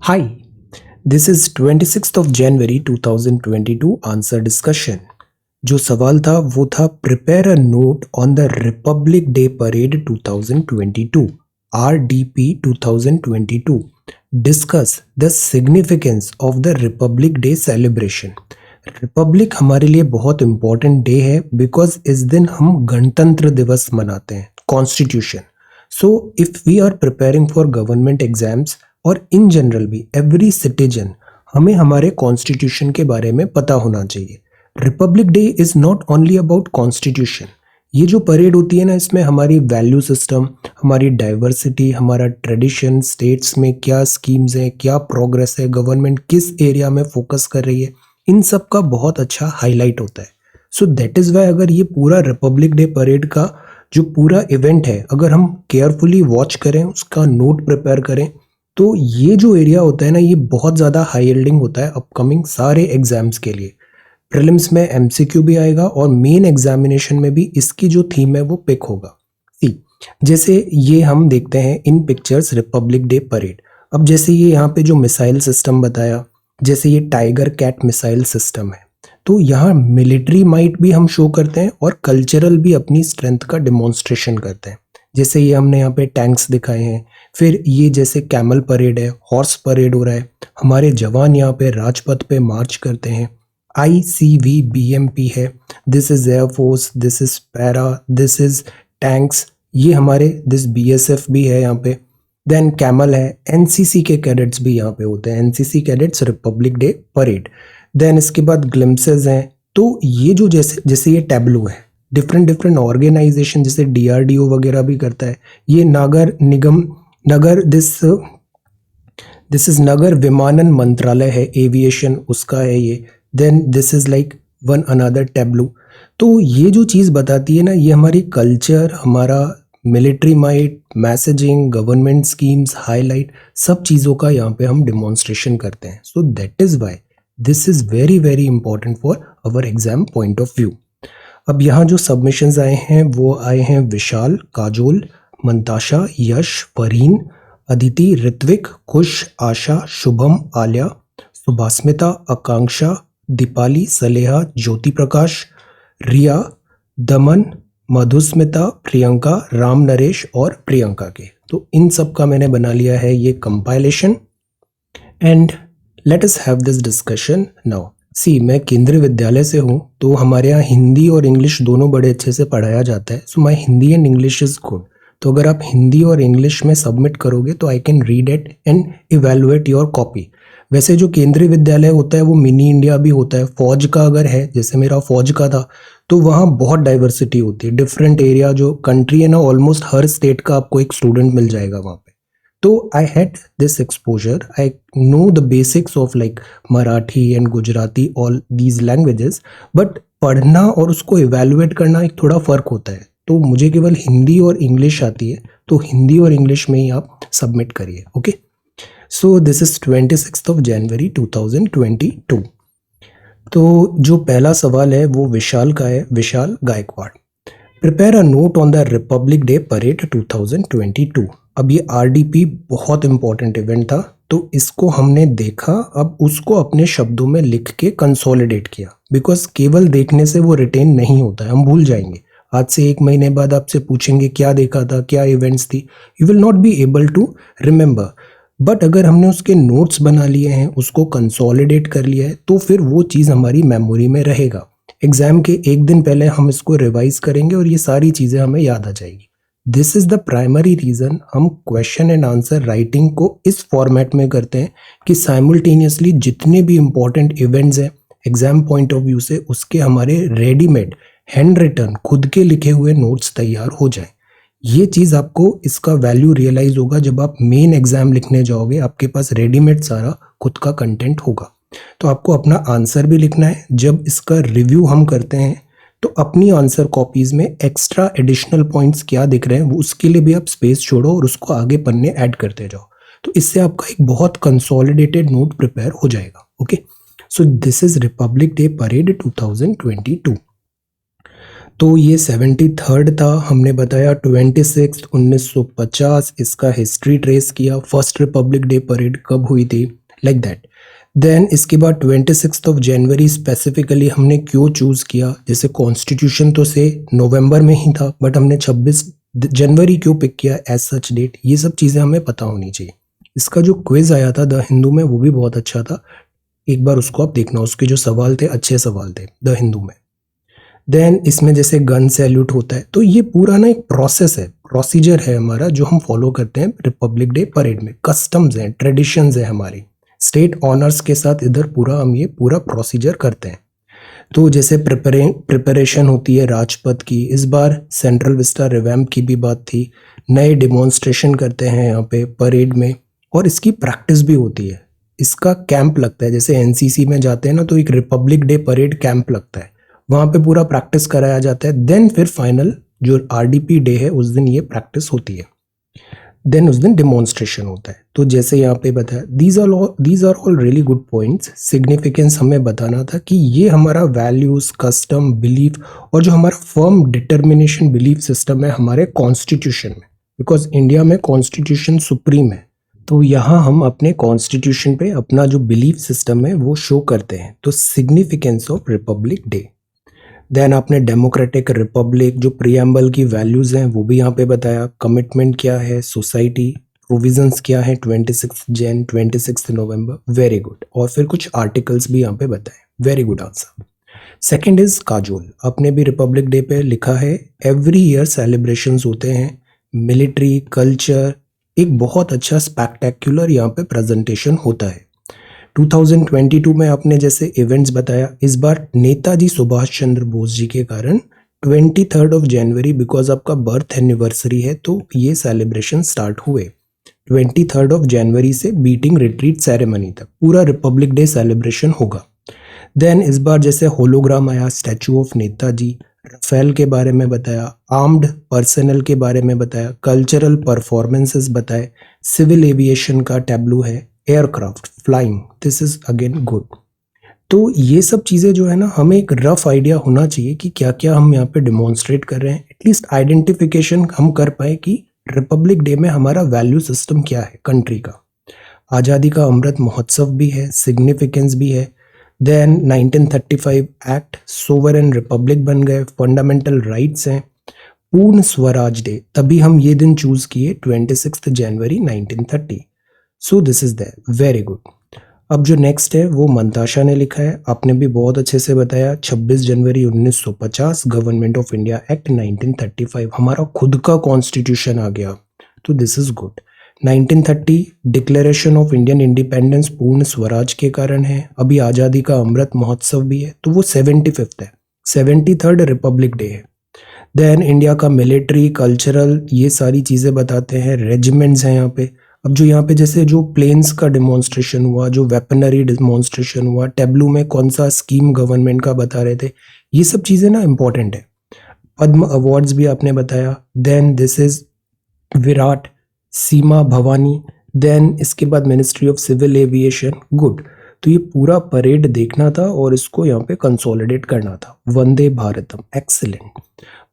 Hi, this is 26th of January 2022 answer discussion. जो सवाल था वो था prepare a note on the Republic day parade 2022 RDP 2022 discuss the significance of the Republic day celebration. Republic हमारे लिए बहुत important day है because इस दिन हम गणतंत्र दिवस मनाते हैं, constitution. So if we are preparing for government exams और इन जनरल भी एवरी सिटीजन, हमें हमारे कॉन्स्टिट्यूशन के बारे में पता होना चाहिए। Republic day is not only about constitution. ये जो परेड होती है ना, इसमें हमारी वैल्यू सिस्टम, हमारी डाइवर्सिटी, हमारा ट्रेडिशन, स्टेट्स में क्या स्कीम्स हैं, क्या प्रोग्रेस है, गवर्नमेंट किस एरिया में फोकस कर रही है, इन सब का बहुत अच्छा हाईलाइट होता है। सो दैट इज वाई अगर ये पूरा रिपब्लिक डे परेड का जो पूरा इवेंट है, अगर हम केयरफुली वॉच करें, उसका नोट प्रिपेयर करें, तो ये जो एरिया होता है ना, ये बहुत ज़्यादा हाई यील्डिंग होता है अपकमिंग सारे एग्जाम्स के लिए। प्रीलिम्स में एमसीक्यू भी आएगा और मेन एग्जामिनेशन में भी इसकी जो थीम है वो पिक होगा। सी, जैसे ये हम देखते हैं इन पिक्चर्स रिपब्लिक डे परेड। अब जैसे ये यहाँ पे जो मिसाइल सिस्टम बताया, जैसे ये टाइगर कैट मिसाइल सिस्टम है, तो यहाँ मिलिट्री माइट भी हम शो करते हैं और कल्चरल भी अपनी स्ट्रेंथ का डिमॉन्स्ट्रेशन करते हैं। जैसे ये हमने यहाँ पे टैंक्स दिखाए हैं, फिर ये जैसे कैमल परेड है, हॉर्स परेड हो रहा है, हमारे जवान यहाँ पे राजपथ पे मार्च करते हैं। ICVBMP है, this is air force, this is para, this is tanks, ये हमारे दिस BSF भी है यहाँ पे। देन कैमल है, NCC के कैडेट्स भी यहाँ पे होते हैं, NCC cadets republic day parade. Then इसके बाद ग्लिम्सेस हैं। तो ये जो जैसे जैसे ये टैब्लो है, डिफरेंट डिफरेंट ऑर्गेनाइजेशन जैसे DRDO वगैरह भी करता है। ये नागर निगम, नगर दिस इज नगर विमानन मंत्रालय है, एविएशन उसका है ये। Then this is like one another tableau. तो ये जो चीज़ बताती है ना, ये हमारी कल्चर, हमारा military might, messaging, government schemes, highlight, सब चीज़ों का यहाँ पे हम डिमॉन्स्ट्रेशन करते हैं। So that is why this is very very important for our exam point of view. अब यहाँ जो सबमिशंस आए हैं वो आए हैं विशाल, काजोल, मंताशा, यश, फरहीन, अदिति, ऋत्विक, खुश, आशा, शुभम, आल्या, सुभास्मिता, आकांक्षा, दीपाली, सलेहा, ज्योति प्रकाश, रिया, दमन, मधुस्मिता, प्रियंका, राम नरेश और प्रियंका के। तो इन सब का मैंने बना लिया है ये compilation. And let us have this discussion now. See, मैं केंद्रीय विद्यालय से हूँ, तो हमारे यहाँ हिंदी और इंग्लिश दोनों बड़े अच्छे से पढ़ाया जाता है। So my Hindi and English is good. तो अगर आप हिंदी और इंग्लिश में सबमिट करोगे तो I can read it and evaluate your copy. वैसे जो केंद्रीय विद्यालय होता है वो मिनी इंडिया भी होता है। फौज का अगर है, जैसे मेरा फौज का था, तो वहाँ बहुत डाइवर्सिटी होती है, डिफरेंट एरिया, जो कंट्री है ना, ऑलमोस्ट हर स्टेट का आपको एक स्टूडेंट मिल जाएगा वहाँ पे। तो I had this exposure, I know the basics of like Marathi and Gujarati, all these languages, but पढ़ना और उसको इवेलुएट करना एक थोड़ा फर्क होता है। तो मुझे केवल हिंदी और इंग्लिश आती है, तो हिंदी और इंग्लिश में ही आप सबमिट करिए। Okay, so this is 26th of January 2022। तो जो पहला सवाल है वो विशाल का है, Vishal Gaikwad. Prepare a note on the Republic day parade 2022। अब ये RDP बहुत इंपॉर्टेंट इवेंट था, तो इसको हमने देखा, अब उसको अपने शब्दों में लिख के कंसोलिडेट किया, बिकॉज केवल देखने से वो रिटेन नहीं होता है, हम भूल जाएंगे। आज से 1 महीने बाद आपसे पूछेंगे क्या देखा था, क्या इवेंट्स थी, you will not be able to remember. But अगर हमने उसके नोट्स बना लिए हैं, उसको कंसोलिडेट कर लिया है, तो फिर वो चीज़ हमारी मेमोरी में रहेगा। एग्जाम के 1 दिन पहले हम इसको रिवाइज करेंगे और ये सारी चीज़ें हमें याद आ जाएगी। This is the primary reason हम क्वेश्चन एंड आंसर राइटिंग को इस फॉर्मेट में करते हैं कि साइमल्टेनियसली जितने भी इंपॉर्टेंट इवेंट्स हैं एग्जाम पॉइंट ऑफ व्यू से, उसके हमारे रेडीमेड हैंड रिटन खुद के लिखे हुए नोट्स तैयार हो जाएं। ये चीज़ आपको इसका वैल्यू रियलाइज होगा जब आप मेन एग्जाम लिखने जाओगे, आपके पास रेडीमेड सारा खुद का कंटेंट होगा। तो आपको अपना आंसर भी लिखना है। जब इसका रिव्यू हम करते हैं तो अपनी आंसर कॉपीज में एक्स्ट्रा एडिशनल पॉइंट्स क्या दिख रहे हैं, वो उसके लिए भी आप स्पेस छोड़ो और उसको आगे पन्ने ऐड करते जाओ। तो इससे आपका एक बहुत कंसोलिडेटेड नोट प्रिपेयर हो जाएगा। Okay, so this is republic day parade 2022। तो ये 73rd था, हमने बताया 26 1950, इसका हिस्ट्री ट्रेस किया, फर्स्ट रिपब्लिक डे परेड कब हुई थी, लाइक दैट। देन इसके बाद 26 ऑफ जनवरी स्पेसिफिकली हमने क्यों चूज किया, जैसे कॉन्स्टिट्यूशन तो से नवंबर में ही था, बट हमने 26 जनवरी क्यों पिक किया एज सच डेट, ये सब चीज़ें हमें पता होनी चाहिए। इसका जो क्विज आया था द हिंदू में वो भी बहुत अच्छा था, एक बार उसको आप देखना, उसके जो सवाल थे अच्छे सवाल थे द हिंदू में। देन इसमें जैसे गन सैल्यूट होता है, तो ये पूरा ना एक प्रोसेस है, प्रोसीजर है हमारा जो हम फॉलो करते हैं रिपब्लिक डे परेड में, कस्टम्स हैं, ट्रेडिशंस है हमारी, स्टेट ऑनर्स के साथ इधर पूरा हम ये पूरा प्रोसीजर करते हैं। तो जैसे प्रिपरेशन होती है राजपथ की, इस बार सेंट्रल विस्टा रिवैम्प की भी बात थी, नए डिमॉन्स्ट्रेशन करते हैं यहाँ पे परेड में, और इसकी प्रैक्टिस भी होती है, इसका कैंप लगता है, जैसे एनसीसी में जाते हैं ना तो एक रिपब्लिक डे परेड कैंप लगता है, वहाँ पे पूरा प्रैक्टिस कराया जाता है। देन फिर फाइनल जो आरडीपी डे है उस दिन ये प्रैक्टिस होती है, देन उस दिन डिमॉन्स्ट्रेशन होता है। तो जैसे यहाँ पे बताया, these are all really good points, significance हमें बताना था कि ये हमारा वैल्यूज, कस्टम, बिलीफ और जो हमारा फर्म डिटर्मिनेशन बिलीफ सिस्टम है हमारे कॉन्स्टिट्यूशन में, बिकॉज इंडिया में कॉन्स्टिट्यूशन सुप्रीम है, तो यहाँ हम अपने कॉन्स्टिट्यूशन पे अपना जो बिलीफ सिस्टम है वो शो करते हैं। तो significance of republic day. Then आपने डेमोक्रेटिक रिपब्लिक जो प्रियम्बल की वैल्यूज हैं वो भी यहाँ पे बताया, कमिटमेंट क्या है, सोसाइटी प्रोविजंस क्या है, 26 जैन 26 नवंबर, वेरी गुड। और फिर कुछ आर्टिकल्स भी यहाँ पे बताए, very good answer. Second is Kajol, आपने भी रिपब्लिक डे पे लिखा है एवरी ईयर सेलिब्रेशंस होते हैं, मिलिट्री कल्चर, एक बहुत अच्छा स्पेक्टेक्युलर यहाँ पे प्रेजेंटेशन होता है। 2022 में आपने जैसे इवेंट्स बताया, इस बार नेताजी सुभाष चंद्र बोस जी के कारण 23 ऑफ जनवरी, बिकॉज आपका बर्थ एनिवर्सरी है तो ये सेलिब्रेशन स्टार्ट हुए 23 ऑफ जनवरी से बीटिंग रिट्रीट सेरेमनी तक पूरा रिपब्लिक डे सेलिब्रेशन होगा। देन इस बार जैसे होलोग्राम आया, स्टैचू ऑफ नेताजी, रफेल के बारे में बताया, आर्म्ड पर्सनल के बारे में बताया, कल्चरल परफॉर्मेंसेस बताए, सिविल एविएशन का टैब्लू है, aircraft flying, this is again good. तो ये सब चीज़ें जो है ना, हमें एक रफ आइडिया होना चाहिए कि क्या क्या हम यहाँ पे डिमॉन्स्ट्रेट कर रहे हैं, एटलीस्ट आइडेंटिफिकेशन हम कर पाए कि रिपब्लिक डे में हमारा वैल्यू सिस्टम क्या है कंट्री का। आज़ादी का अमृत महोत्सव भी है, सिग्निफिकेंस भी है। देन 1935 एक्ट, सोवरेन रिपब्लिक बन गए, फंडामेंटल राइट्स हैं, पूर्ण स्वराज डे, तभी हम ये दिन चूज किए 26 जनवरी 1930। So this is there, very good. अब जो नेक्स्ट है वो मंताशा ने लिखा है, आपने भी बहुत अच्छे से बताया, 26 January 1950 government of India act 1935, हमारा खुद का कॉन्स्टिट्यूशन आ गया, तो this is good. 1930 declaration of Indian independence पूर्ण स्वराज के कारण है, अभी आज़ादी का अमृत महोत्सव भी है तो वो 75th है, 73rd रिपब्लिक डे है। देन इंडिया का मिलिट्री कल्चरल ये सारी चीज़ें बताते हैं, रेजिमेंट्स हैं यहाँ पे। अब जो यहाँ पे जैसे जो प्लेन्स का डिमॉन्स्ट्रेशन हुआ, जो वेपनरी डिमॉन्स्ट्रेशन हुआ, टेब्लू में कौन सा स्कीम गवर्नमेंट का बता रहे थे, ये सब चीज़ें ना इंपॉर्टेंट है। पद्म अवार्ड्स भी आपने बताया। Then this is Virat, Seema Bhavani, then इसके बाद ministry of civil aviation, good. तो ये पूरा परेड देखना था और इसको यहाँ पे कंसोलिडेट करना था। वंदे भारतम, एक्सीलेंट।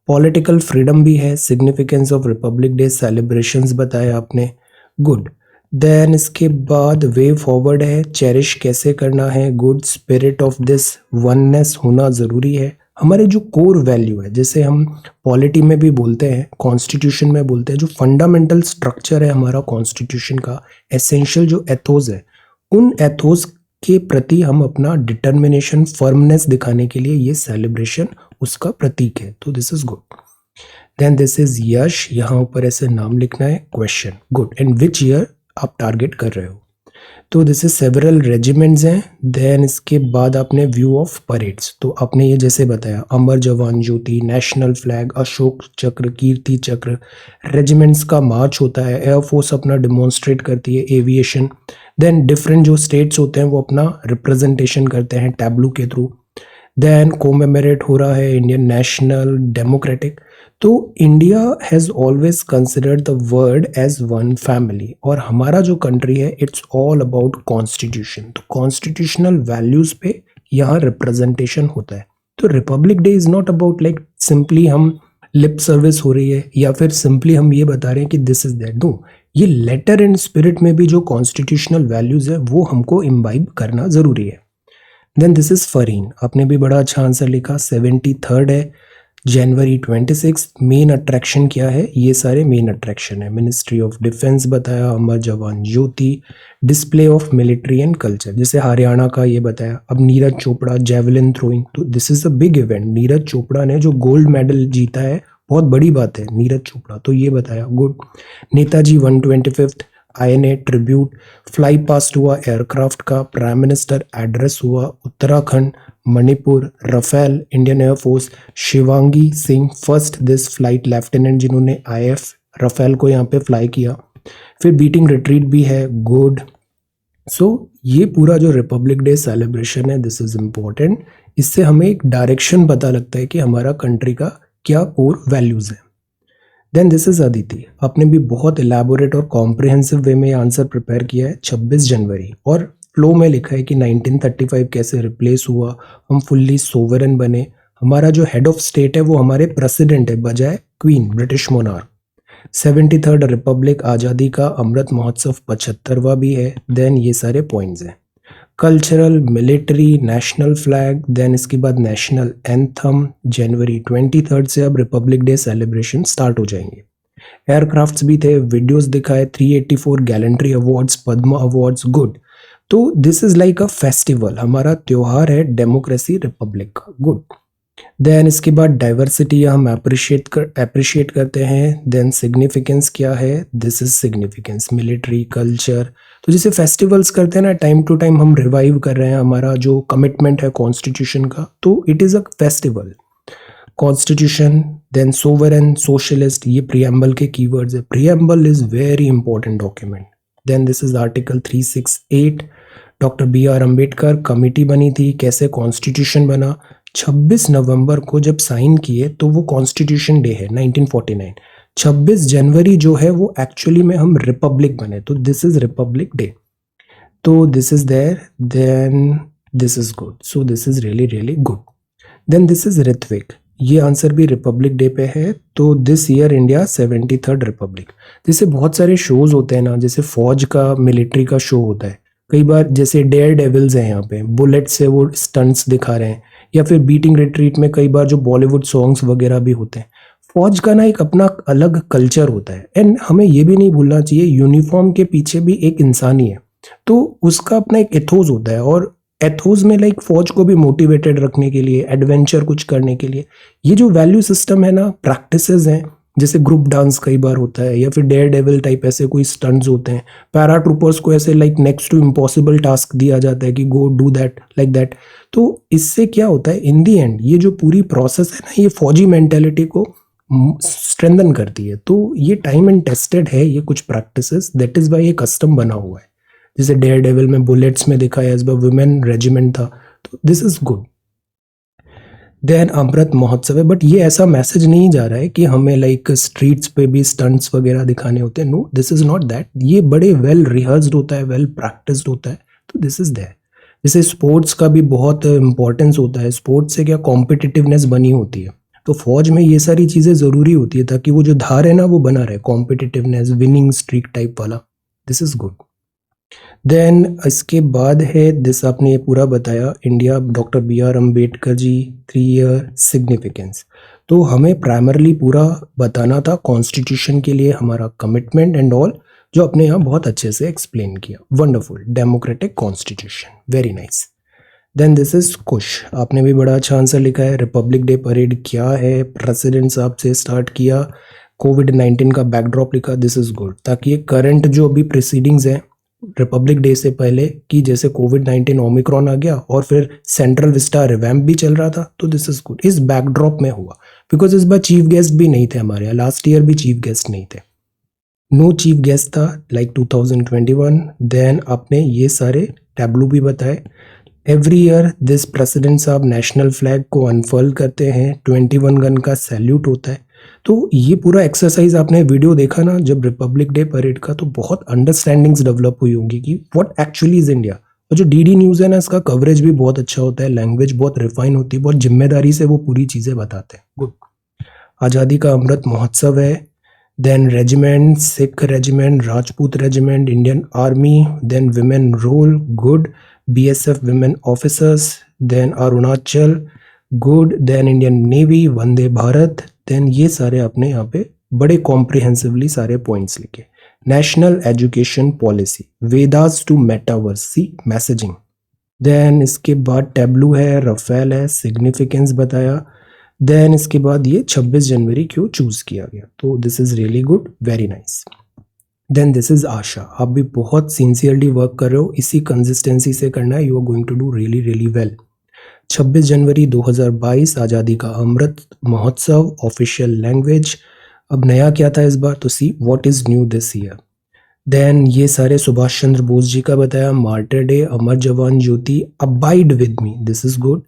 पॉलिटिकल फ्रीडम भी है, significance of republic day celebrations बताया आपने, गुड। देन इसके बाद वे फॉरवर्ड है, चेरिश कैसे करना है, good. Spirit of this oneness होना ज़रूरी है। हमारे जो कोर वैल्यू है, जैसे हम पॉलिटी में भी बोलते हैं, कॉन्स्टिट्यूशन में बोलते हैं, जो फंडामेंटल स्ट्रक्चर है हमारा कॉन्स्टिट्यूशन का, एसेंशियल जो एथोस है, उन एथोस के प्रति हम अपना डिटर्मिनेशन, फर्मनेस दिखाने के लिए ये सेलिब्रेशन उसका प्रतीक है, तो this is good. Then this is Yash, यहाँ ऊपर ऐसे नाम लिखना है, question, good. And which year आप टारगेट कर रहे हो, तो दिस इज सेवरल रेजिमेंट्स हैं। देन इसके बाद आपने व्यू ऑफ परेड्स, तो आपने ये जैसे बताया, अमर जवान ज्योति, नेशनल फ्लैग, अशोक चक्र, कीर्ति चक्र, रेजिमेंट्स का मार्च होता है, एयरफोर्स अपना डिमॉन्स्ट्रेट करती है, एविएशन। देन डिफरेंट जो स्टेट्स होते हैं वो अपना रिप्रेजेंटेशन करते हैं टैब्लू के थ्रू। देन कोमेमोरेट हो रहा है इंडियन नेशनल डेमोक्रेटिक। तो India has always considered the world as one family, और हमारा जो कंट्री है इट्स ऑल अबाउट कॉन्स्टिट्यूशन, तो कॉन्स्टिट्यूशनल वैल्यूज पे यहाँ रिप्रेजेंटेशन होता है। तो republic day is not about like simply हम लिप सर्विस हो रही है या फिर सिंपली हम ये बता रहे हैं कि दिस इज दैट। नो, ये लेटर एंड स्पिरिट में भी जो कॉन्स्टिट्यूशनल वैल्यूज है वो हमको इम्बाइब करना जरूरी है। देन दिस इज फरीन, आपने भी बड़ा अच्छा आंसर लिखा। 73rd है, जनवरी 26। मेन अट्रैक्शन क्या है? ये सारे मेन अट्रैक्शन है। मिनिस्ट्री ऑफ डिफेंस बताया, Amar Jawan Jyoti, display of military and culture, जैसे हरियाणा का ये बताया। अब नीरज चोपड़ा जेवलिन थ्रोइंग, तो this is a big event. Neeraj Chopra ने जो गोल्ड मेडल जीता है, बहुत बड़ी बात है नीरज चोपड़ा, तो ये बताया, good. Netaji 125th INA tribute, fly past हुआ एयरक्राफ्ट का, प्राइम मिनिस्टर एड्रेस हुआ, Uttarakhand, Manipur, Rafale, Indian air force, Shivangi Singh first this flight lieutenant जिन्होंने IF रफेल को यहाँ पे फ्लाई किया। फिर बीटिंग रिट्रीट भी है, गुड। सो ये पूरा जो रिपब्लिक डे सेलिब्रेशन है, दिस इज इम्पोर्टेंट। इससे हमें एक डायरेक्शन पता लगता है कि हमारा कंट्री का क्या कोर वैल्यूज है। देन दिस इज अदिति, आपने भी बहुत इलेबोरेट और कॉम्प्रिहेंसिव वे में आंसर प्रिपेयर किया है। 26 जनवरी, और फ्लो में लिखा है कि 1935 कैसे रिप्लेस हुआ, हम फुल्ली सोवरेन बने, हमारा जो हेड ऑफ स्टेट है वो हमारे प्रेसिडेंट है बजाय queen, British monarch. 73rd Republic, आज़ादी का अमृत महोत्सव 75वां भी है। देन ये सारे पॉइंट्स हैं। Cultural, military, national flag, then इसके बाद नेशनल एंथम। जनवरी 23rd से अब रिपब्लिक डे सेलिब्रेशन स्टार्ट हो जाएंगे। एयरक्राफ्ट्स भी थे, वीडियोस दिखाए, 384 gallantry awards, Padma awards, good. तो this is like a festival, हमारा त्योहार है डेमोक्रेसी रिपब्लिक का, गुड। देन इसके बाद डाइवर्सिटी हम अप्रिशिएट करते हैं। देन सिग्निफिकेंस क्या है? This is significance, military, culture. तो जैसे फेस्टिवल्स करते हैं ना, टाइम टू टाइम हम रिवाइव कर रहे हैं हमारा जो कमिटमेंट है कॉन्स्टिट्यूशन का, तो it is a festival. Constitution, then sovereign, socialist, ये प्रीएम्बल के कीवर्ड्स है। Preamble is very important document. Then this is article 368, doctor BR Ambedkar committee बनी थी, कैसे कॉन्स्टिट्यूशन बना। 26 नवंबर को जब साइन किए तो वो कॉन्स्टिट्यूशन डे है 1949। 26 जनवरी जो है वो एक्चुअली में हम रिपब्लिक बने, तो दिस इज रिपब्लिक डे। तो this is there, then this is good, so this is really really good. Then this is Ritvik, ये आंसर भी रिपब्लिक डे पे है। तो this year India 73rd Republic. जैसे बहुत सारे शोज होते हैं ना, जैसे फौज का, मिलिट्री का शो होता है कई बार, जैसे डेयर डेविल्स है, यहाँ पे बुलेट से वो स्टंट्स दिखा रहे हैं, या फिर बीटिंग रिट्रीट में कई बार जो बॉलीवुड सॉन्ग्स वगैरह भी होते हैं। फौज का ना एक अपना अलग कल्चर होता है, एंड हमें ये भी नहीं भूलना चाहिए यूनिफॉर्म के पीछे भी एक इंसान ही है, तो उसका अपना एक एथोस होता है। और एथोस में लाइक फौज को भी मोटिवेटेड रखने के लिए, एडवेंचर कुछ करने के लिए, ये जो वैल्यू सिस्टम है ना, प्रैक्टिसेस हैं, जैसे ग्रुप डांस कई बार होता है, या फिर डेयर डेविल टाइप ऐसे कोई स्टंट्स होते हैं। पैरा ट्रूपर्स को ऐसे like next to impossible task दिया जाता है कि go do that like that. तो इससे क्या होता है इन दी एंड, ये जो पूरी प्रोसेस है ना, ये फौजी मेंटेलिटी को स्ट्रेंथन करती है। तो ये टाइम एंड टेस्टेड है, ये कुछ प्रैक्टिसेस, दैट इज वाई ये कस्टम बना हुआ है। जैसे डेयर डेविल में बुलेट्स में दिखा है, एज बाय वुमेन रेजिमेंट था, तो दिस इज गुड। देन अमृत महोत्सव है, बट ये ऐसा मैसेज नहीं जा रहा है कि हमें लाइक स्ट्रीट्स पे भी स्टंट्स वगैरह दिखाने होते हैं। No, this is not that. ये बड़े वेल रिहर्स्ड होता है, वेल प्रैक्टिस्ड होता है, तो दिस इज दैट। जैसे स्पोर्ट्स का भी बहुत इंपॉर्टेंस होता है। स्पोर्ट्स से क्या कॉम्पिटिटिवनेस बनी होती है, तो फौज में ये सारी चीज़ें ज़रूरी होती है ताकि वो जो धार है ना वो बना रहे, कॉम्पिटिटिवनेस, विनिंग स्ट्रीक टाइप वाला। This is good. देन इसके बाद है दिस, आपने ये पूरा बताया, India, doctor BR Ambedkar ji, 3 year significance. तो हमें प्राइमरली पूरा बताना था कॉन्स्टिट्यूशन के लिए हमारा कमिटमेंट एंड ऑल, जो अपने यहाँ बहुत अच्छे से एक्सप्लेन किया। Wonderful, democratic constitution, very nice. Then this is Kush, आपने भी बड़ा अच्छा आंसर लिखा है। रिपब्लिक डे परेड क्या है, प्रेसिडेंट साहब से स्टार्ट किया, कोविड-19 का बैकड्रॉप लिखा, दिस इज गुड, ताकि ये करंट जो अभी प्रोसीडिंग्स हैं रिपब्लिक डे से पहले की, जैसे कोविड-19 ओमिक्रॉन आ गया और फिर सेंट्रल विस्टा रिवैम्प भी चल रहा था, तो दिस इज गुड, इस बैकड्रॉप में हुआ। बिकॉज इस बार चीफ गेस्ट भी नहीं थे हमारे यहाँ, लास्ट ईयर भी चीफ गेस्ट नहीं थे, नो चीफ गेस्ट था लाइक 2021। देन आपने ये सारे टैब्लू भी बताए। एवरी ईयर दिस प्रेसिडेंट साहब नेशनल फ्लैग को अनफर्ल करते हैं, 21 गन का सैल्यूट होता है। तो ये पूरा एक्सरसाइज आपने वीडियो देखा ना जब रिपब्लिक डे परेड का, तो बहुत अंडरस्टैंडिंग्स डेवलप हुई होंगी कि व्हाट एक्चुअली इज इंडिया, और जो डीडी न्यूज़ है ना, इसका कवरेज भी बहुत अच्छा होता है, लैंग्वेज बहुत रिफाइन होती है, बहुत जिम्मेदारी से वो पूरी चीज़ें बताते हैं। गुड। आज़ादी का अमृत महोत्सव है, then regiment, Sikh regiment, Rajput regiment, Indian army, then women role, good, BSF women officers, then Arunachal, good, then Indian navy, Vande Bharat, then ये सारे आपने यहाँ पे बड़े कॉम्प्रिहेंसिवली सारे पॉइंट्स लिखे। National education policy, Vedas to metaverse, see messaging. Then इसके बाद टेब्लू है, रफेल है, सिग्निफिकेंस बताया। देन इसके बाद ये 26 जनवरी क्यों चूज किया गया, तो this is really good, very nice. Then this is Asha, आप भी बहुत सिंसियरली वर्क कर रहे हो, इसी कंसिस्टेंसी से करना है, you are going to do really really well. 26 जनवरी 2022 आज़ादी का अमृत महोत्सव, ऑफिशियल लैंग्वेज। अब नया क्या था इस बार, तो see what is new this year. Then ये सारे सुभाष चंद्र बोस जी का बताया, martyr day, Amar Jawan Jyoti, abide with me, this is good.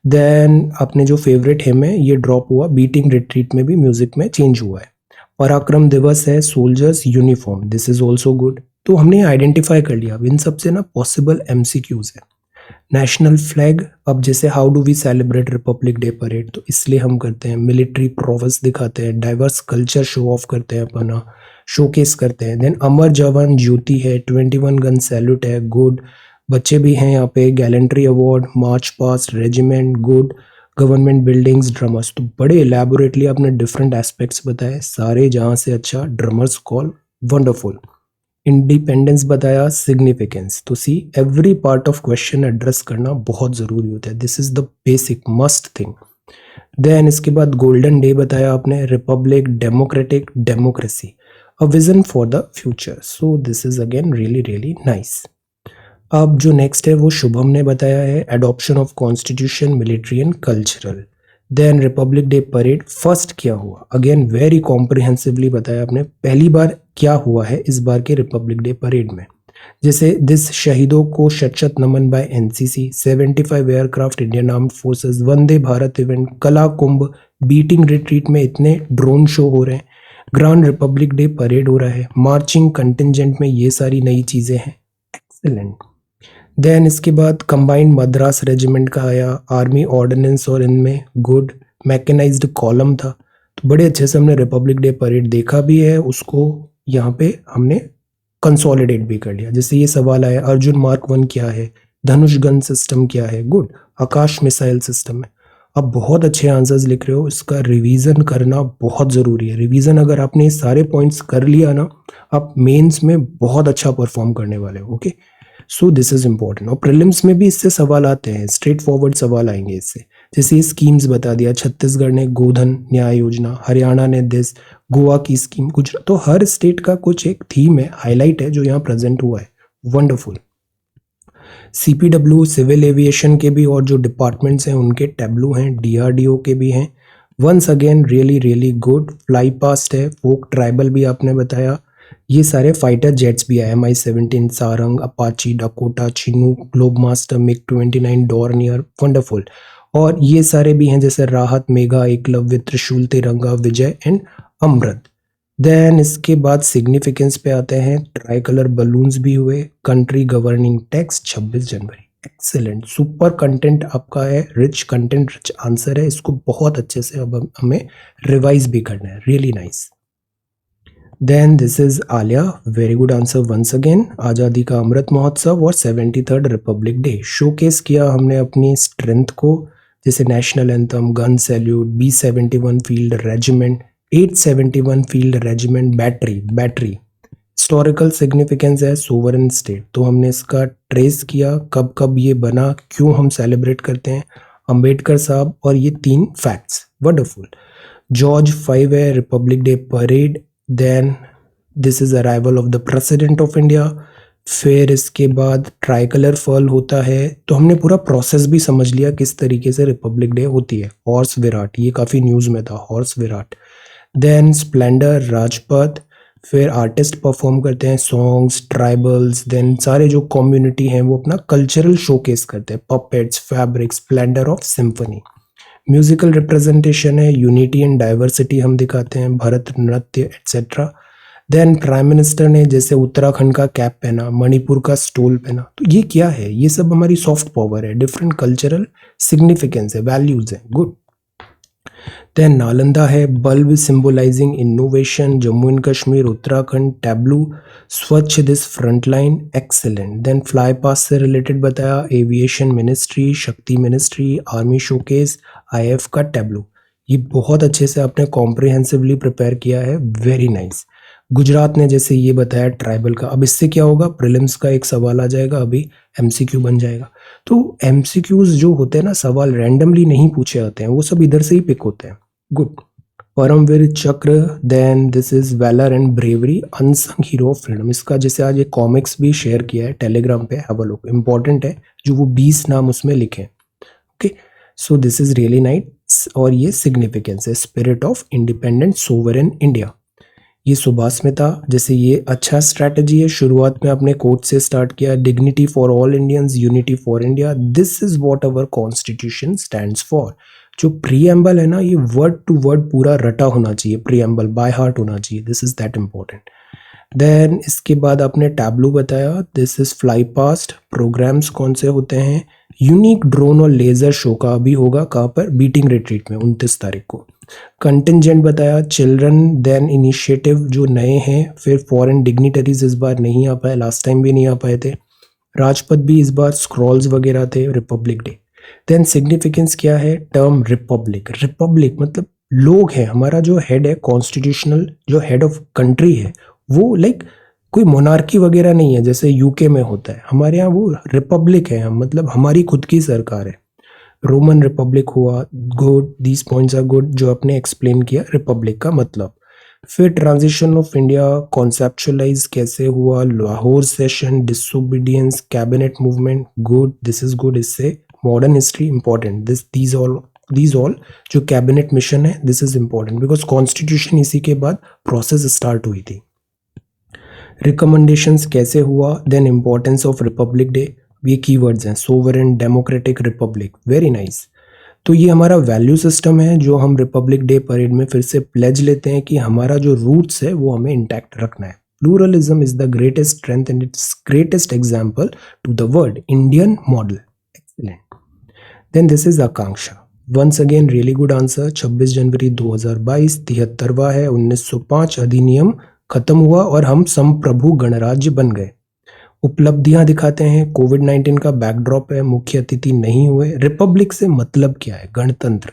Then अपने जो फेवरेट हिम है ये ड्रॉप हुआ, बीटिंग रिट्रीट में भी म्यूजिक में चेंज हुआ है। पराक्रम दिवस है, soldiers uniform, this is also good. तो हमने आइडेंटिफाई कर लिया, अब इन सबसे ना पॉसिबल एमसीक्यूज है। नेशनल फ्लैग, अब जैसे how do we celebrate republic day parade, तो इसलिए हम करते हैं, मिलिट्री प्रोवेस दिखाते हैं, डाइवर्स कल्चर शो ऑफ करते हैं, अपना शोकेस करते हैं। देन अमर जवान ज्योति है, 21 गन सैल्यूट है, गुड। बच्चे भी हैं यहाँ पे, gallantry award, march past, regiment, good. Government buildings, drummers, तो बड़े एलैबोरेटली आपने डिफरेंट एस्पेक्ट्स बताए, सारे जहाँ से अच्छा, ड्रमर्स कॉल, वंडरफुल। इंडिपेंडेंस बताया, सिग्निफिकेंस, तो see every part of question address करना बहुत जरूरी होता है, this is the basic must thing. Then इसके बाद गोल्डन डे बताया आपने, republic, democratic, democracy, a vision for the future, so this is again really really nice. अब जो नेक्स्ट है वो शुभम ने बताया है, adoption of constitution, military and cultural. Then Republic day parade first क्या हुआ, अगेन वेरी कॉम्प्रिहेंसिवली बताया आपने, पहली बार क्या हुआ है इस बार के रिपब्लिक डे परेड में। जैसे दिस शहीदों को शत शत नमन by NCC, 75 aircraft Indian armed forces, Vande Bharat event, Kala Kumbh, beating retreat में इतने ड्रोन शो हो रहे हैं, ग्रांड रिपब्लिक डे परेड हो रहा है, मार्चिंग कंटिजेंट में ये सारी नई चीजें हैं, एक्सेलेंट। देन इसके बाद कंबाइंड मद्रास रेजिमेंट का आया, आर्मी ऑर्डिनेंस और इनमें, गुड। मैकेनाइज्ड कॉलम था, तो बड़े अच्छे से हमने रिपब्लिक डे परेड देखा भी है, उसको यहाँ पे हमने कंसोलिडेट भी कर लिया। जैसे ये सवाल आया, अर्जुन मार्क 1 क्या है, धनुष गन सिस्टम क्या है, गुड। आकाश मिसाइल सिस्टम है। अब बहुत अच्छे आंसर्स लिख रहे हो, इसका रिवीजन करना बहुत जरूरी है। रिवीजन अगर आपने ये सारे पॉइंट्स कर लिया ना, आप मेंस में बहुत अच्छा परफॉर्म करने वाले हो, okay. So this is important. और प्रीलिम्स में भी इससे सवाल आते हैं, स्ट्रेट फॉरवर्ड सवाल आएंगे इससे। जैसे ये स्कीम्स बता दिया, छत्तीसगढ़ ने गोधन न्याय योजना, हरियाणा ने दिस, गोवा की स्कीम, गुजरात, तो हर स्टेट का कुछ एक थीम है, हाईलाइट है जो यहाँ प्रेजेंट हुआ है, वंडरफुल। सीपीडब्ल्यू, सिविल एविएशन के भी और जो डिपार्टमेंट्स हैं उनके टैब्लू हैं, डीआरडीओ के भी हैं, once again really really good. Fly past है, फोक ट्राइबल भी आपने बताया, ये सारे फाइटर जेट्स भी है, MI-17, Sarang, Apache, Dakota, Chinook, globe master, MiG 29, Dornier, wonderful. और ये सारे भी हैं जैसे राहत, मेघा, एकलव्य, त्रिशूल, तिरंगा, विजय एंड अमृत। देन इसके बाद सिग्निफिकेंस पे आते हैं, ट्राई कलर बलून्स भी हुए, कंट्री गवर्निंग टेक्स्ट 26 जनवरी, एक्सेलेंट, सुपर कंटेंट आपका है, रिच कंटेंट, रिच आंसर है, इसको बहुत अच्छे से अब हमें रिवाइज भी करना है, really nice. Then this is Alia, very good answer once again. Azadi Ka Amrit महोत्सव और 73rd रिपब्लिक डे, शोकेस किया हमने अपनी स्ट्रेंथ को, जैसे national anthem, gun salute, B-71 field regiment, 871 field regiment, battery. Historical significance है, सोवरेन स्टेट, तो हमने इसका ट्रेस किया, कब कब ये बना, क्यों हम सेलिब्रेट करते हैं, अंबेडकर साहब, और ये 3 फैक्ट्स, वंडरफुल। जॉर्ज 5 है, republic day parade. Then this is arrival of the president of India. फिर इसके बाद ट्राई कलर फॉल होता है, तो हमने पूरा प्रोसेस भी समझ लिया किस तरीके से रिपब्लिक डे होती है। हॉर्स विराट, ये काफ़ी न्यूज़ में था, horse Virat. Then splendour, Rajpath. फिर आर्टिस्ट परफॉर्म करते हैं सॉन्ग्स, ट्राइबल्स, देन सारे जो कम्युनिटी हैं वो अपना कल्चरल शोकेस करते हैं, puppets, fabric, splendour of symphony. Musical representation है, यूनिटी एंड डाइवर्सिटी हम दिखाते हैं, भरत नृत्य एट्सेट्रा। देन प्राइम मिनिस्टर ने जैसे उत्तराखंड का कैप पहना, मणिपुर का स्टोल पहना, तो ये क्या है? ये सब हमारी सॉफ्ट पावर है, डिफरेंट कल्चरल सिग्निफिकेंस है, वैल्यूज है। गुड। देन नालंदा है, bulb symbolising innovation, Jammu and Kashmir, Uttarakhand, tableau, स्वच्छ this frontline, excellent. Then fly past से रिलेटेड बताया, aviation ministry, Shakti ministry, army showcase, IAF का टैब्लू। ये बहुत अच्छे से आपने कॉम्प्रिहेंसिवली प्रिपेयर किया है, वेरी नाइस। गुजरात ने जैसे ये बताया ट्राइबल का, अब इससे क्या होगा, प्रीलिम्स का एक सवाल आ जाएगा, अभी एमसीक्यू बन जाएगा। तो एमसीक्यूज जो होते हैं ना, सवाल रैंडमली नहीं पूछे जाते हैं, वो सब इधर से ही पिक होते हैं। Good. Paramvir Chakra, then this is valour and bravery, unsung hero of freedom. इसका जैसे आज एक कॉमिक्स भी शेयर किया है टेलीग्राम पे, हैव अ लुक, इंपॉर्टेंट है जो वो 20 नाम उसमें लिखे। Okay, so this is really nice. और ये सिग्निफिकेंस है, spirit of independent sovereign India. ये सुभाष में था, जैसे ये अच्छा स्ट्रैटेजी है। शुरुआत में आपने कोट से स्टार्ट किया, dignity for all Indians, unity for India, this is what our constitution stands for. जो प्रीएम्बल है ना, ये वर्ड टू वर्ड पूरा रटा होना चाहिए, प्रीएम्बल बाय हार्ट होना चाहिए, this is that important. Then इसके बाद आपने टैब्लू बताया, this is fly past. Programs कौन से होते हैं, यूनिक ड्रोन और लेजर शो का अभी होगा, कहाँ पर, बीटिंग रिट्रीट में 29 तारीख को। कंटिजेंट बताया, चिल्ड्रन देन इनिशिएटिव जो नए हैं, फिर फॉरेन डिग्निटरीज इस बार नहीं आ पाए, लास्ट टाइम भी नहीं आ पाए थे, राजपथ भी इस बार, स्क्रॉल्स वगैरह थे, रिपब्लिक डे। देन सिग्निफिकेंस क्या है, टर्म रिपब्लिक, रिपब्लिक मतलब लोग हैं, हमारा जो हेड है कॉन्स्टिट्यूशनल, जो हेड ऑफ कंट्री है, वो लाइक कोई मोनार्की वगैरह नहीं है जैसे यूके में होता है, हमारे यहाँ वो रिपब्लिक है, मतलब हमारी खुद की सरकार है। रोमन रिपब्लिक हुआ, good, these points are good, जो आपने एक्सप्लेन किया रिपब्लिक का मतलब। फिर ट्रांजिशन ऑफ इंडिया कॉन्सेप्चुअलाइज कैसे हुआ, Lahore session, disobedience, cabinet movement, good, this is good. इससे modern history important, these all जो कैबिनेट मिशन है, this is important because constitution इसी के बाद प्रोसेस स्टार्ट हुई थी। रिकमेंडेशंस कैसे हुआ, then importance of republic day, ये कीवर्ड्स हैं, sovereign, democratic, republic, very nice. तो ये हमारा वैल्यू सिस्टम है जो हम रिपब्लिक डे परेड में फिर से प्लेज लेते हैं कि हमारा जो रूट्स है वो हमें इंटैक्ट रखना है। Pluralism is the greatest strength and it's greatest example to the world Indian model, excellent. Then this is Akanksha, once again really good answer. 26 जनवरी 2022, 73वां है, 1905 अधिनियम खत्म हुआ और हम संप्रभु गणराज्य बन गए। उपलब्धियां दिखाते हैं, कोविड-19 का बैकड्रॉप है, मुख्य अतिथि नहीं हुए। रिपब्लिक से मतलब क्या है, गणतंत्र।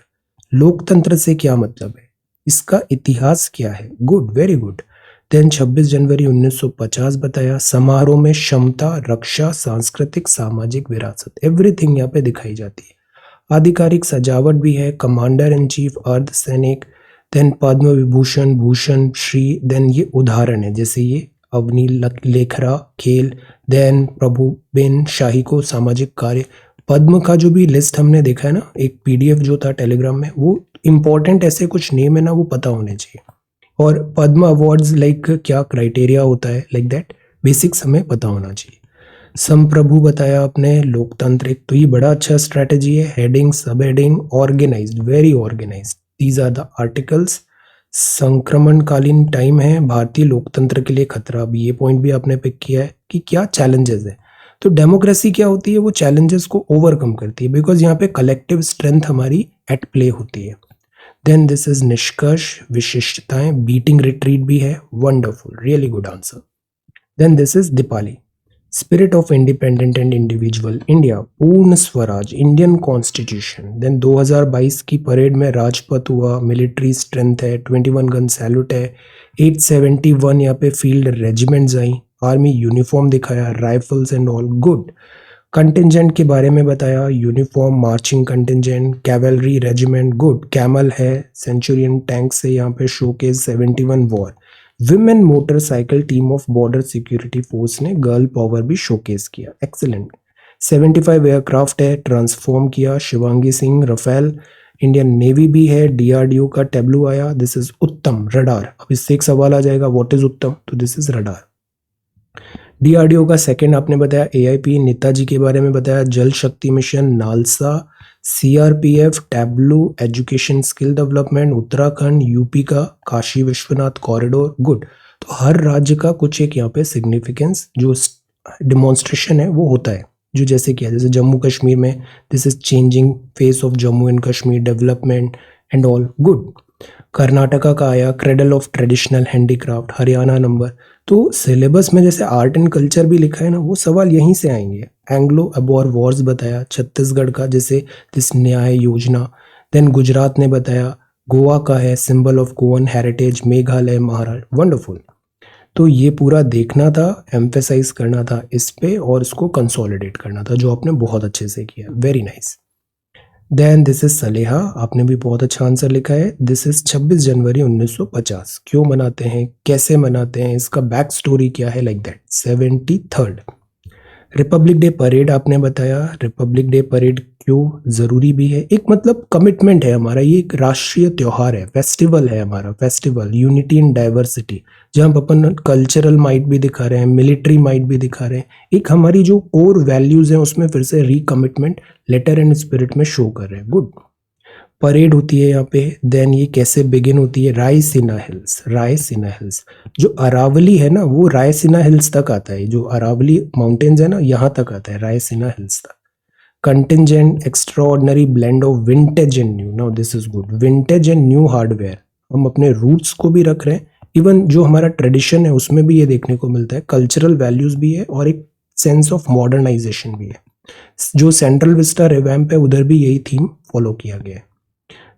लोकतंत्र से क्या मतलब है, इसका इतिहास क्या है, good, very good. Then 26 January 1950 बताया, समारोह में क्षमता, रक्षा, सांस्कृतिक, सामाजिक विरासत, एवरीथिंग यहाँ पे दिखाई जाती है। आधिकारिक सजावट भी है, कमांडर इन चीफ, अर्ध सैनिक, देन पद्म विभूषण, भूषण, श्री, देन ये उदाहरण है, जैसे ये अवनी लेखरा, खेल, देन प्रभु बेन शाही को सामाजिक कार्य। पद्म का जो भी लिस्ट हमने देखा है ना, एक पीडीएफ जो था टेलीग्राम में, वो इंपॉर्टेंट ऐसे कुछ नेम है ना, वो पता होने चाहिए। और पद्म अवार्ड्स लाइक क्या क्राइटेरिया होता है, लाइक दैट बेसिक्स हमें पता होना चाहिए। संप्रभु बताया आपने, लोकतांत्रिक, तो ये बड़ा अच्छा स्ट्रैटेजी है। Heading, sub heading, organised, very organised, these are the articles. संक्रमणकालीन टाइम है, भारतीय लोकतंत्र के लिए खतरा, भी ये पॉइंट भी आपने पिक किया है कि क्या चैलेंजेस है। तो डेमोक्रेसी क्या होती है, वो चैलेंजेस को ओवरकम करती है बिकॉज यहाँ पे कलेक्टिव स्ट्रेंथ हमारी एट प्ले होती है। देन दिस इज निष्कर्ष, विशिष्टताएं, बीटिंग रिट्रीट भी है, wonderful, really good answer. Then this is Deepali, spirit of independent and individual India, Purna Swaraj, Indian constitution. Then 2022 की परेड में राजपथ हुआ, मिलिट्री स्ट्रेंथ है, 21 गन सैल्यूट है, 871 यहाँ पे फील्ड रेजिमेंट्स आई, आर्मी यूनिफॉर्म दिखाया, rifles and all, good. Contingent के बारे में बताया, uniform, marching contingent, cavalry regiment, good, camel है, सेंचुरियन टैंक से यहाँ पे showcase, 71 war. Women motorcycle team of border security force ने गर्ल पावर भी शोकेस किया, एक्सीलेंट। 75 एयरक्राफ्ट है, ट्रांसफॉर्म किया, Shivangi Singh, Rafale. Indian navy भी है, डीआरडीओ का टैब्लू आया, दिस इज उत्तम, रडार। अब इससे एक सवाल आ जाएगा, व्हाट इज उत्तम, तो दिस इज रडार। डीआरडीओ का सेकंड आपने बताया एआईपी, नेताजी के बारे में बताया, जल शक्ति mission, NALSA, CRPF, tableau, education skill development, Uttarakhand, UP का काशी विश्वनाथ कॉरिडोर, गुड। तो हर राज्य का कुछ एक यहाँ पे सिग्निफिकेंस जो डिमॉन्स्ट्रेशन है वो होता है, जो जैसे किया, जैसे जम्मू कश्मीर में this is changing face of Jammu and Kashmir development and all good. Karnataka का आया cradle of traditional handicraft, Haryana number. तो सिलेबस में जैसे आर्ट एंड कल्चर भी लिखा है ना, वो सवाल यहीं से आएंगे। एंग्लो अबोर वॉर्स बताया, छत्तीसगढ़ का जैसे दिस न्याय योजना, देन गुजरात ने बताया, गोवा का है symbol of Goan heritage, Meghalaya, Maharashtra, wonderful. तो ये पूरा देखना था, एम्फेसाइज करना था इस पे और इसको कंसोलिडेट करना था, जो आपने बहुत अच्छे से किया, very nice. Then this is Saleha, आपने भी बहुत अच्छा आंसर लिखा है। This is 26 January 1950। क्यों मनाते हैं, कैसे मनाते हैं, इसका बैक स्टोरी क्या है, like that. 73rd Republic day parade आपने बताया। रिपब्लिक डे परेड क्यों जरूरी भी है, एक मतलब कमिटमेंट है हमारा, ये एक राष्ट्रीय त्योहार है, फेस्टिवल है हमारा, फेस्टिवल यूनिटी इन डाइवर्सिटी, जहाँ अपन कल्चरल माइट भी दिखा रहे हैं, मिलिट्री माइट भी दिखा रहे हैं, एक हमारी जो कोर वैल्यूज हैं उसमें फिर से रिकमिटमेंट लेटर एंड स्पिरिट में शो कर रहे हैं, गुड। परेड होती है यहाँ पे। देन ये कैसे बिगिन होती है, रायसीना हिल्स, रायसीना हिल्स, जो अरावली है ना वो रायसीना हिल्स तक आता है, जो अरावली माउंटेन्स है ना यहाँ तक आता है, रायसीना हिल्स तक। Contingent extraordinary blend of vintage and new, now this is good, vintage and new hardware, हम अपने रूट्स को भी रख रहे हैं, इवन जो हमारा ट्रेडिशन है उसमें भी ये देखने को मिलता है, कल्चरल वैल्यूज भी है और एक सेंस ऑफ मॉडर्नाइजेशन भी है। जो सेंट्रल विस्टा रिवैम्प है उधर भी यही थीम फॉलो किया गया है।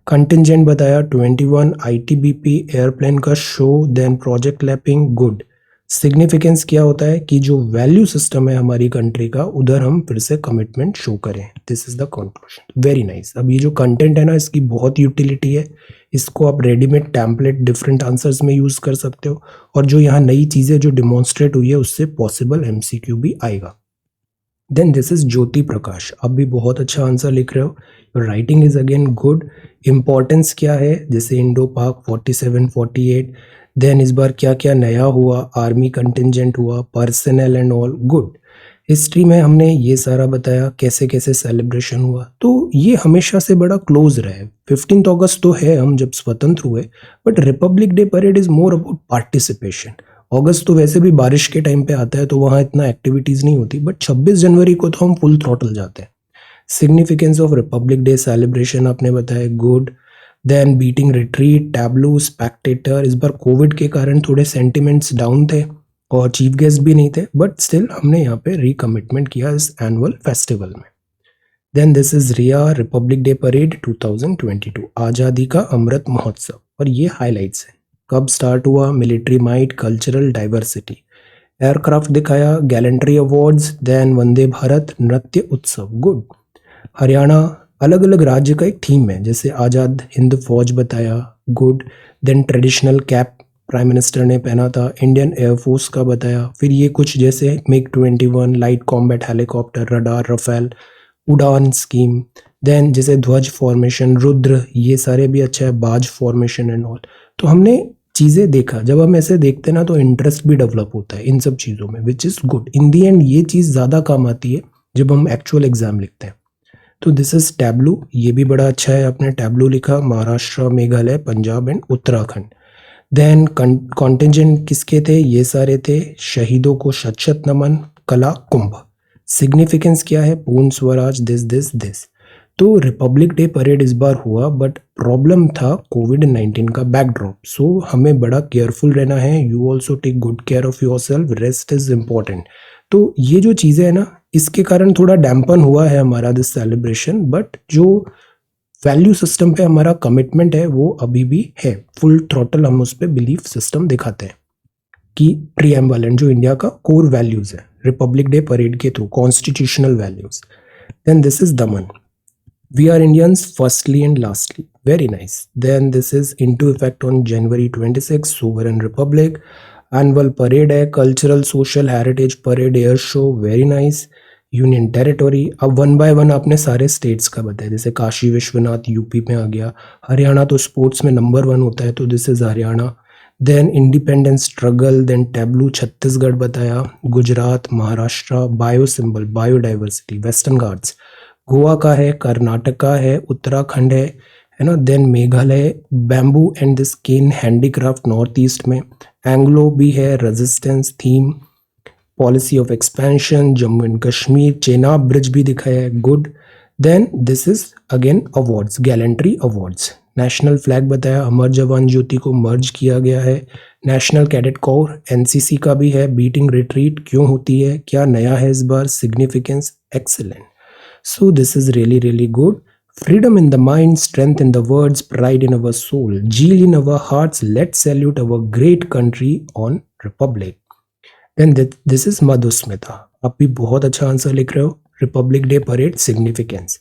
कंटिजेंट बताया 21 आईटीबीपी एयरप्लेन का show, then project lapping, good. Significance क्या होता है कि जो वैल्यू सिस्टम है हमारी कंट्री का, उधर हम फिर से कमिटमेंट शो करें, this is the conclusion, very nice. अब ये जो कंटेंट है ना इसकी बहुत यूटिलिटी है, इसको आप रेडीमेड टैम्पलेट डिफरेंट आंसर्स में यूज कर सकते हो, और जो यहाँ नई चीजें जो डिमॉन्स्ट्रेट हुई है उससे पॉसिबल एमसीक्यू भी आएगा। Then this is Jyoti Prakash, आप भी बहुत अच्छा आंसर लिख रहे हो, your writing is again good. Importance क्या है, जैसे इंडो पाक 47 48, देन इस बार क्या क्या नया हुआ, आर्मी कंटिजेंट हुआ, personal and all, good. History में हमने ये सारा बताया कैसे कैसे सेलिब्रेशन हुआ, तो ये हमेशा से बड़ा क्लोज रहा है। 15 अगस्त तो है हम जब स्वतंत्र हुए, but Republic day parade is more about participation. अगस्त तो वैसे भी बारिश के टाइम पे आता है तो वहाँ इतना एक्टिविटीज नहीं होती, बट 26 जनवरी को तो हम फुल थ्रॉटल जाते हैं। Significance of republic day celebration आपने बताया, good. Then beating retreat, tableau, spectator, इस बार कोविड के कारण थोड़े सेंटिमेंट्स डाउन थे और चीफ गेस्ट भी नहीं थे, बट स्टिल हमने यहाँ पे रिकमिटमेंट किया इस एनुअल फेस्टिवल में। Then this is Riya, republic day parade 2022, आज़ादी का अमृत महोत्सव, और ये हाईलाइट्स है, कब स्टार्ट हुआ, military might, cultural diversity, aircraft दिखाया, gallantry awards, then Vande Bharat, नृत्य उत्सव, गुड। हरियाणा अलग अलग राज्य का एक थीम है, जैसे आज़ाद हिंद फौज बताया, good. Then traditional cap prime minister ने पहना था, इंडियन एयरफोर्स का बताया, फिर ये कुछ जैसे MiG 21, light combat helicopter, radar, Rafale, Udan scheme, then जैसे ध्वज फॉर्मेशन, रुद्र, ये सारे भी अच्छा है, बाज फॉर्मेशन एंड ऑल। तो हमने चीज़ें देखा, जब हम ऐसे देखते ना तो इंटरेस्ट भी डेवलप होता है इन सब चीज़ों में, which is good. In the and ये चीज़ ज़्यादा काम आती है जब हम एक्चुअल एग्जाम लिखते हैं। तो दिस इज टैब्लू, ये भी बड़ा अच्छा है, आपने टैब्लू लिखा, Maharashtra, Meghalaya, Punjab and Uttarakhand. Then contingent किसके थे, ये सारे थे, शहीदों को शत शत नमन, कला कुंभ। सिग्निफिकेंस क्या है, पूर्ण स्वराज, दिस दिस दिस। तो रिपब्लिक डे परेड इस बार हुआ, बट प्रॉब्लम था कोविड-19 का बैकड्रॉप, सो हमें बड़ा केयरफुल रहना है। You also take good care of yourself, rest is important. तो ये जो चीज़ें है ना, इसके कारण थोड़ा डैम्पन हुआ है हमारा दिस सेलिब्रेशन, बट जो वैल्यू सिस्टम पे हमारा कमिटमेंट है वो अभी भी है, फुल थ्रॉटल हम उस पर बिलीफ सिस्टम दिखाते हैं कि प्रीएम्बल जो इंडिया का कोर वैल्यूज है रिपब्लिक डे परेड के through, constitutional values. Then this is Daman, we are Indians firstly and lastly, very nice. Then this is into effect on January 26, sovereign republic, annual parade है, cultural social heritage parade, air show, very nice. Union territory, अब one by one आपने सारे states का बताया, जैसे Kashi Vishwanath UP में आ गया, हरियाणा तो स्पोर्ट्स में नंबर 1 होता है तो this is Haryana. Then independence struggle, then tableau Chhattisgarh बताया, Gujarat, Maharashtra, bio symbol, biodiversity, Western Ghats, Goa का है, कर्नाटका है, उत्तराखंड है ना। Then Meghalaya, bamboo and this cane handicraft North East में, एंग्लो भी है, resistance theme, policy of expansion, Jammu and Kashmir, Chenab bridge भी दिखाया है, good. Then this is again awards, gallantry awards. National flag बताया, अमर जवान ज्योति को मर्ज किया गया है। नेशनल कैडेट कोर एनसीसी का भी है, बीटिंग रिट्रीट क्यों होती है, क्या नया है इस बार, significance, excellent. So this is really really good. Freedom in the mind, strength in the words, pride in our soul, zeal in our hearts, let's salute our great country on Republic. Then this is Madhusmita, आप भी बहुत अच्छा answer लिख रहे हो। Republic day parade significance.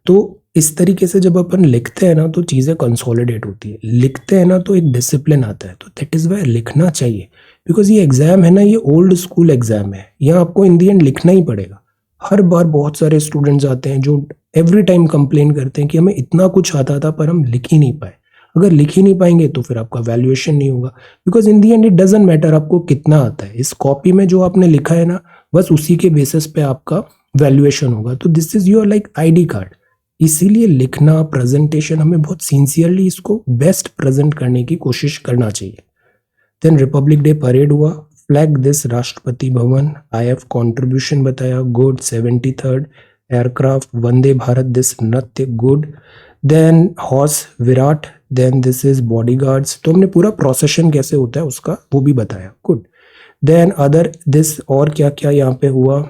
तो इस तरीके से जब अपन लिखते हैं ना तो चीज़ें कंसोलिडेट होती है, लिखते हैं ना तो एक डिसिप्लिन आता है, तो दैट इज़ वाई लिखना चाहिए। बिकॉज ये एग्जाम है ना, ये ओल्ड स्कूल एग्जाम है, यहाँ आपको इन दी एंड लिखना ही पड़ेगा। हर बार बहुत सारे स्टूडेंट्स आते हैं जो एवरी टाइम कंप्लेन करते हैं कि हमें इतना कुछ आता था पर हम लिख ही नहीं पाए। अगर लिख ही नहीं पाएंगे तो फिर आपका वैल्यूएशन नहीं होगा, because in the and it doesn't matter आपको कितना आता है, इस कॉपी में जो आपने लिखा है ना बस उसी के बेसिस पे आपका वैल्यूएशन होगा। तो this is your like ID card. इसीलिए लिखना, प्रेजेंटेशन, हमें बहुत सिंसियरली इसको बेस्ट प्रेजेंट करने की कोशिश करना चाहिए। देन रिपब्लिक डे परेड हुआ, flag this Rashtrapati Bhavan, IAF contribution बताया, good. 73rd aircraft, Vande Bharat this नृत्य, good. Then horse Virat, then this is bodyguards, तो हमने पूरा प्रोसेशन कैसे होता है उसका वो भी बताया, गुड। देन अदर दिस, और क्या क्या यहाँ पे हुआ,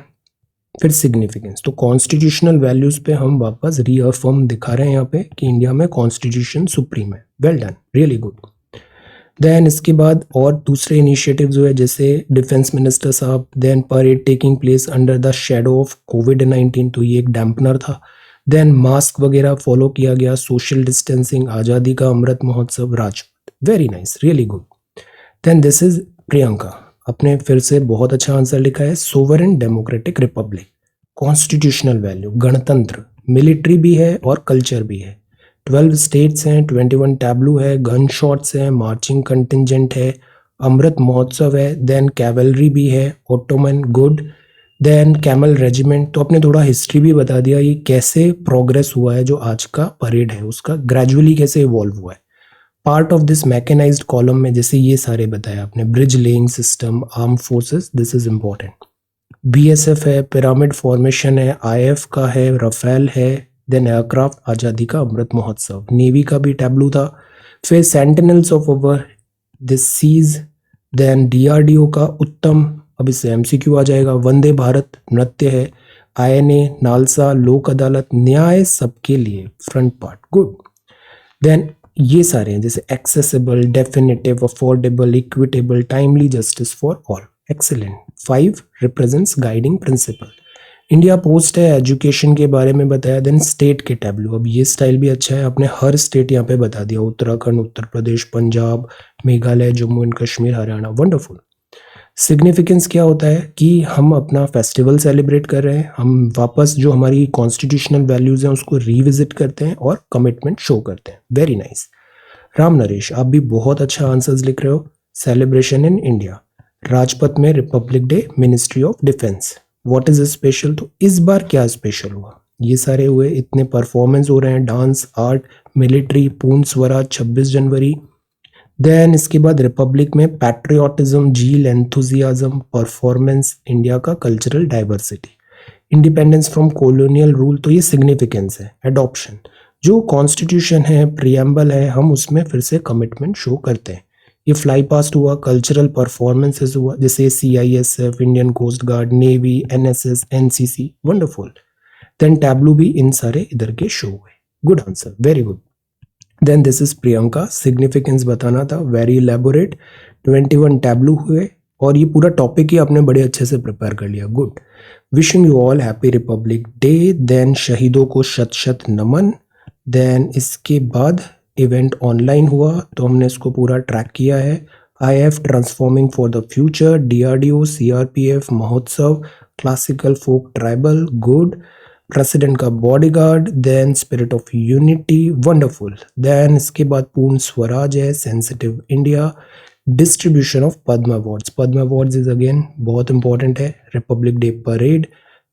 फिर सिग्निफिकेंस। तो कॉन्स्टिट्यूशनल वैल्यूज पे हम वापस रीअफर्म दिखा रहे हैं यहाँ पे कि इंडिया में कॉन्स्टिट्यूशन सुप्रीम है, well done, really good. Then इसके बाद और दूसरे इनिशिएटिव्स हुए जैसे डिफेंस मिनिस्टर साहब, then parade taking place under the shadow of कोविड-19, तो ये एक डैम्पनर था। देन मास्क वगैरह फॉलो किया गया, सोशल डिस्टेंसिंग, आज़ादी Ka Amrit Mahotsav, Rajpath, very nice, really good. Then this is Priyanka, अपने फिर से बहुत अच्छा आंसर लिखा है, sovereign democratic republic, constitutional value, गणतंत्र, मिलिट्री भी है और कल्चर भी है, 12 स्टेट्स हैं, 21 टैब्लू है, गन शॉट्स हैं, मार्चिंग कंटिजेंट है, अमृत महोत्सव है, देन कैवलरी भी है, Ottoman, good. Then camel regiment, तो आपने थोड़ा हिस्ट्री भी बता दिया, ये कैसे प्रोग्रेस हुआ है, जो आज का परेड है उसका ग्रेजुअली कैसे इवॉल्व हुआ है। Part of this mechanized column में जैसे ये सारे बताया आपने, bridge laying system, arm forces, this is important. BSF है, पिरामिड फॉर्मेशन है, आईएफ का है, रफेल है, देन एयरक्राफ्ट, आज़ादी का अमृत महोत्सव, नेवी का भी टैब्लू था। फिर sentinels of our this seas, then DRDO का उत्तम, अब इससे एमसीक्यू आ जाएगा, वंदे भारत नृत्य है, आईएनए, नालसा, लोक अदालत, न्याय सबके लिए, फ्रंट पार्ट, गुड। देन ये सारे हैं जैसे accessible, definitive, affordable, equitable, timely, justice for all, excellent. 5 represents guiding principal, India post है, एजुकेशन के बारे में बताया। देन स्टेट के टैब्लू, अब ये स्टाइल भी अच्छा है, आपने हर स्टेट यहाँ पे बता दिया, Uttarakhand, Uttar Pradesh, Punjab, Meghalaya, Jammu and Kashmir, Haryana, wonderful. Significance क्या होता है कि हम अपना फेस्टिवल सेलिब्रेट कर रहे हैं, हम वापस जो हमारी कॉन्स्टिट्यूशनल वैल्यूज हैं उसको रिविजिट करते हैं और कमिटमेंट शो करते हैं, वेरी नाइस। राम नरेश, आप भी बहुत अच्छा आंसर्स लिख रहे हो। सेलिब्रेशन इन इंडिया, राजपथ में Republic day, ministry of defence, what is special, तो इस बार क्या स्पेशल हुआ, ये सारे हुए, इतने परफॉर्मेंस हो रहे हैं, डांस, आर्ट, मिलिट्री, पूर्ण स्वराज, 26 जनवरी। देन इसके बाद रिपब्लिक में पैट्रियोटिज्म, जील, एंथुजियाज्म, परफॉर्मेंस, इंडिया का cultural diversity, independence from colonial rule, तो ये सिग्निफिकेंस है। एडॉप्शन, जो कॉन्स्टिट्यूशन है, प्रियम्बल है, हम उसमें फिर से कमिटमेंट शो करते हैं। ये फ्लाई पास्ट हुआ, कल्चरल परफॉर्मेंसेस हुआ जैसे CISF, Indian coast guard, navy, NSS, NCC, wonderful. Then tableau भी इन सारे इधर के शो हुए, good answer, very good. Then this is Priyanka, significance बताना था, वेरी इलेबोरेट, 21 टैब्लू हुए और ये पूरा टॉपिक ही आपने बड़े अच्छे से प्रिपेयर कर लिया, good. Wishing you all happy republic day. Then शहीदों को शत शत नमन। देन इसके बाद इवेंट ऑनलाइन हुआ तो हमने इसको पूरा ट्रैक किया है। IF transforming for the future, DRDO, CRPF, Mahotsav, classical folk tribal, good. President का bodyguard, then spirit of unity, wonderful. Then इसके बाद पूर्ण स्वराज है, sensitive India, distribution of Padma awards, Padma awards is again बहुत इंपॉर्टेंट है। Republic day parade,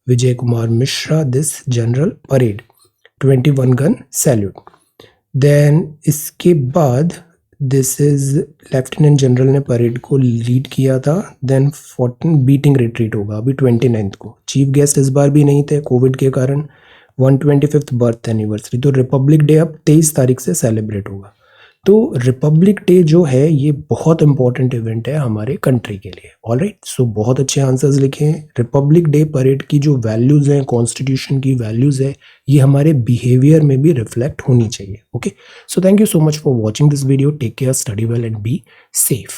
Vijay Kumar Mishra, this general parade, 21 gun salute. Then इसके बाद this is lieutenant general ने parade को लीड किया था। देन 14 बीटिंग रिट्रीट होगा अभी 29 को। चीफ गेस्ट इस बार भी नहीं थे कोविड के कारण। 125th बर्थ एनिवर्सरी, तो रिपब्लिक डे अब 23 तारीख से सेलिब्रेट होगा। तो रिपब्लिक डे जो है ये बहुत इंपॉर्टेंट इवेंट है हमारे कंट्री के लिए। ऑलराइट, सो बहुत अच्छे आंसर्स लिखे हैं। रिपब्लिक डे परेड की जो वैल्यूज़ हैं, कॉन्स्टिट्यूशन की वैल्यूज़ है, ये हमारे बिहेवियर में भी रिफ्लेक्ट होनी चाहिए। Okay, so thank you so much for watching this video. Take care, study well and be safe.